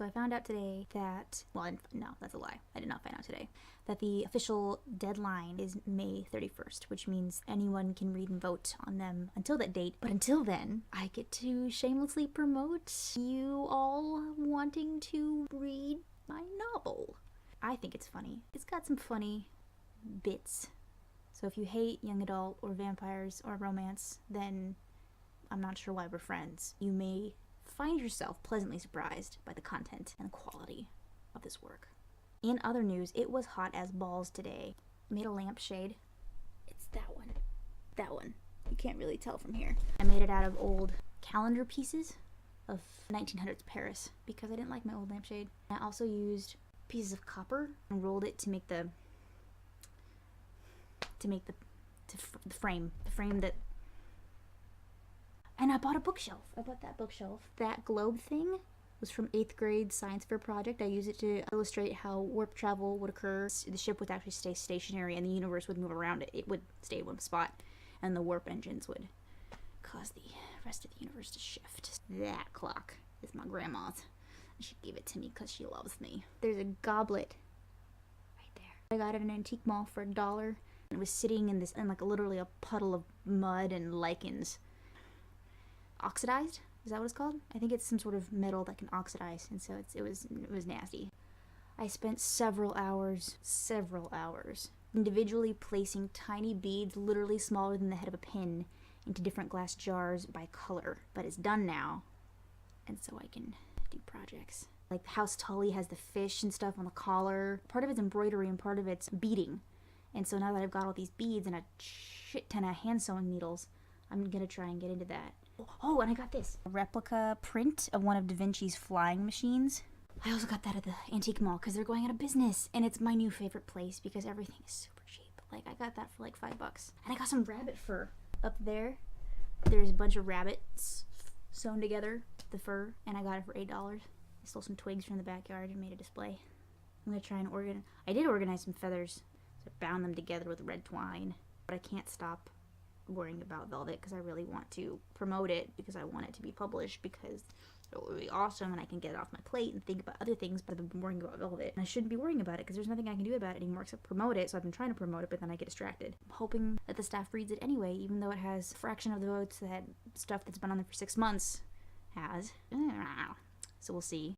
So I found out today that, well, no, that's a lie. I did not find out today. That the official deadline is May 31st, which means anyone can read and vote on them until that date. But until then, I get to shamelessly promote you all wanting to read my novel. I think it's funny. It's got some funny bits. So if you hate young adult or vampires or romance, then I'm not sure why we're friends. You may find yourself pleasantly surprised by the content and quality of this work. In other news, it was hot as balls today. I made a lampshade. It's that one. That one. You can't really tell from here. I made it out of old calendar pieces of 1900s Paris because I didn't like my old lampshade. I also used pieces of copper and rolled it to make the frame that. And I bought a bookshelf. I bought that bookshelf. That globe thing was from 8th grade science fair project. I use it to illustrate how warp travel would occur. The ship would actually stay stationary and the universe would move around it. It would stay in one spot and the warp engines would cause the rest of the universe to shift. That clock is my grandma's. She gave it to me because she loves me. There's a goblet right there. I got it at an antique mall for $1. It was sitting in literally a puddle of mud and lichens. Oxidized? Is that what it's called? I think it's some sort of metal that can oxidize, and so it was nasty. I spent several hours, individually placing tiny beads, literally smaller than the head of a pin, into different glass jars by color. But it's done now, and so I can do projects. Like House Tully has the fish and stuff on the collar. Part of it's embroidery and part of it's beading. And so now that I've got all these beads and a shit ton of hand sewing needles, I'm gonna try and get into that. Oh, and I got this. A replica print of one of Da Vinci's flying machines. I also got that at the antique mall because they're going out of business. And it's my new favorite place because everything is super cheap. Like, I got that for like $5. And I got some rabbit fur up there. There's a bunch of rabbits sewn together, the fur, and I got it for $8. I stole some twigs from the backyard and made a display. I'm gonna try and organize some feathers. So I bound them together with red twine. But I can't stop worrying about Velvet because I really want to promote it because I want it to be published because it would be awesome and I can get it off my plate and think about other things, but I've been worrying about Velvet and I shouldn't be worrying about it because there's nothing I can do about it anymore except promote it. So I've been trying to promote it, but then I get distracted. I'm hoping that the staff reads it anyway, even though it has a fraction of the votes that stuff that's been on there for 6 months has. So we'll see.